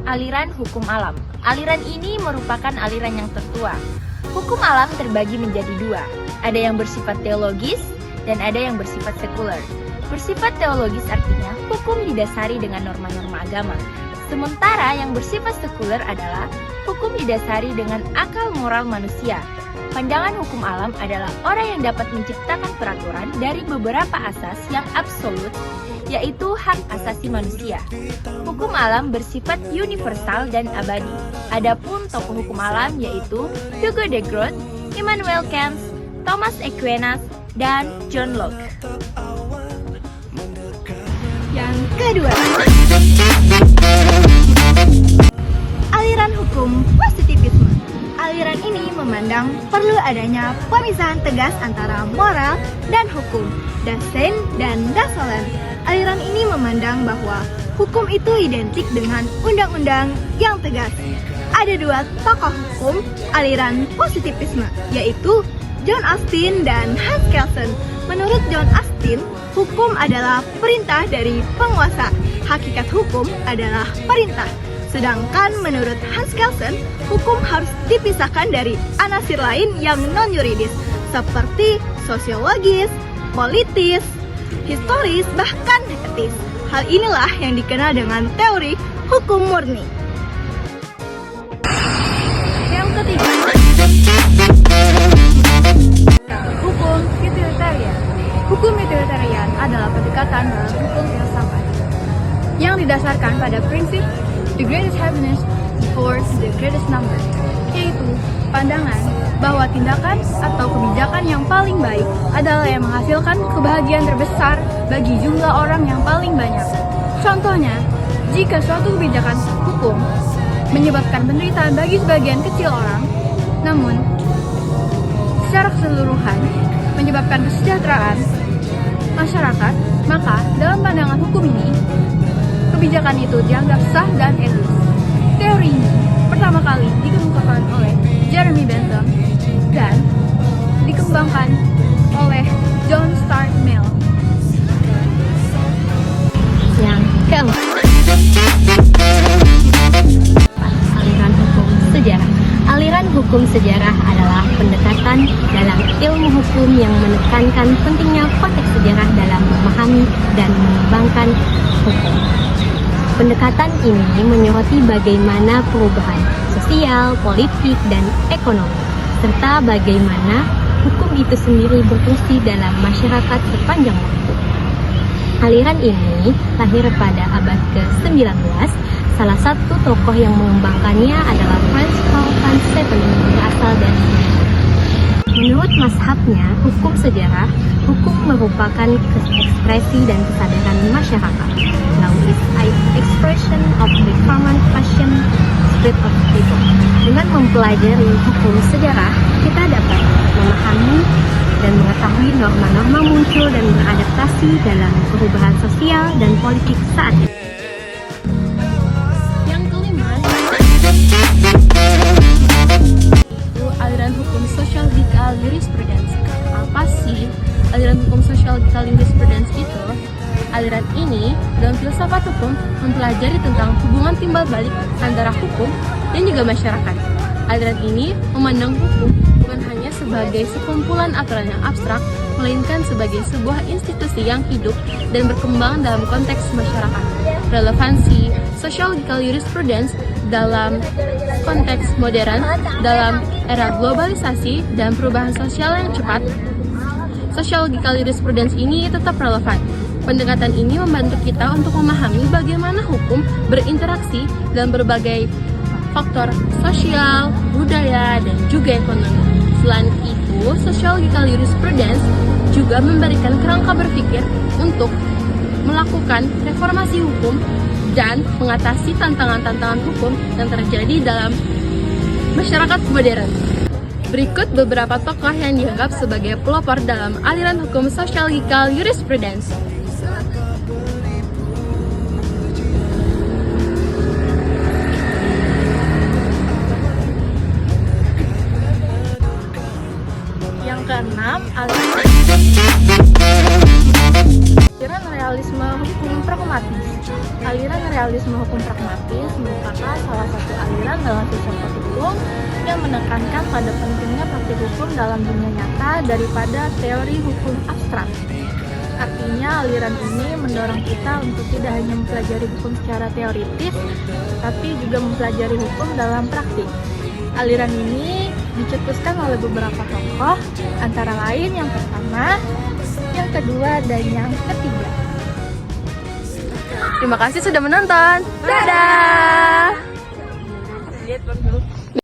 Aliran hukum alam. Aliran ini merupakan aliran yang tertua. Hukum alam terbagi menjadi dua. Ada yang bersifat teologis dan ada yang bersifat sekuler. Bersifat teologis artinya hukum didasari dengan norma-norma agama. Sementara yang bersifat sekuler adalah hukum didasari dengan akal moral manusia. Pandangan hukum alam adalah orang yang dapat menciptakan peraturan dari beberapa asas yang absolut, yaitu hak asasi manusia. Hukum alam bersifat universal dan abadi. Adapun tokoh hukum alam yaitu Hugo de Groot, Immanuel Kant, Thomas Aquinas, dan John Locke. Yang kedua, aliran hukum positivisme. Aliran ini memandang perlu adanya pemisahan tegas antara moral dan hukum, Dasein dan Dasolen. Aliran ini memandang bahwa hukum itu identik dengan undang-undang yang tegas. Ada dua tokoh hukum aliran positivisme, yaitu John Austin dan Hans Kelsen. Menurut John Austin, hukum adalah perintah dari penguasa. Hakikat hukum adalah perintah. Sedangkan menurut Hans Kelsen, hukum harus dipisahkan dari anasir lain yang non-yuridis, seperti sosiologis, politis, historis, bahkan etis. Hal inilah yang dikenal dengan teori hukum murni. Yang ketiga, hukum utilitarian. Hukum utilitarian adalah pendekatan dalam hukum filsafat yang didasarkan pada prinsip the greatest happiness for the greatest number, yaitu pandangan bahwa tindakan atau kebijakan yang paling baik adalah yang menghasilkan kebahagiaan terbesar bagi jumlah orang yang paling banyak. Contohnya, jika suatu kebijakan hukum menyebabkan penderitaan bagi sebagian kecil orang, namun secara keseluruhan menyebabkan kesejahteraan masyarakat, maka dalam pandangan hukum ini, kebijakan itu dianggap sah dan etis. Teori ini pertama kali dikemukakan oleh Jeremy Bentham dan dikembangkan oleh John Stuart Mill. Yang keempat, aliran hukum sejarah. Aliran hukum sejarah adalah pendekatan dalam ilmu hukum yang menekankan pentingnya konteks sejarah dalam memahami dan mengembangkan hukum. Pendekatan ini menyoroti bagaimana perubahan sosial, politik, dan ekonomi, serta bagaimana hukum itu sendiri berfungsi dalam masyarakat sepanjang waktu. Aliran ini lahir pada abad ke-19. Salah satu tokoh yang mengembangkannya adalah Franz Karl van Zeppelin, berasal dari Indonesia. Menurut mazhabnya, hukum sejarah, hukum merupakan ekspresi dan kesadaran masyarakat. Law is an expression of the common passion spirit of people. Dengan mempelajari hukum sejarah, kita dapat memahami dan mengetahui norma-norma muncul dan beradaptasi dalam perubahan sosial dan politik saat ini. Yang kelima, aliran hukum sosiologikal jurisprudence. Apa sih aliran hukum sosiologikal jurisprudence itu? Aliran ini dalam filsafat hukum mempelajari tentang hubungan timbal balik antara hukum dan juga masyarakat. Aliran ini memandang hukum bukan hanya sebagai sekumpulan aturan yang abstrak, melainkan sebagai sebuah institusi yang hidup dan berkembang dalam konteks masyarakat. Relevansi sociological jurisprudence dalam konteks modern, dalam era globalisasi dan perubahan sosial yang cepat, sociological jurisprudence ini tetap relevan. Pendekatan ini membantu kita untuk memahami bagaimana hukum berinteraksi dalam berbagai faktor sosial, budaya, dan juga ekonomi. Selain itu, sociological jurisprudence juga memberikan kerangka berpikir untuk melakukan reformasi hukum dan mengatasi tantangan-tantangan hukum yang terjadi dalam masyarakat modern. Berikut beberapa tokoh yang dianggap sebagai pelopor dalam aliran hukum sociological jurisprudence. Yang keenam, aliran realisme hukum pragmatis. Aliran realisme hukum pragmatis merupakan salah satu aliran dalam filsafat hukum yang menekankan pada pentingnya praktik hukum dalam dunia nyata daripada teori hukum abstrak. Artinya, aliran ini mendorong kita untuk tidak hanya mempelajari hukum secara teoritis, tapi juga mempelajari hukum dalam praktik. Aliran ini dicetuskan oleh beberapa tokoh, antara lain yang pertama, yang kedua, dan yang ketiga. Terima kasih sudah menonton. Dadah!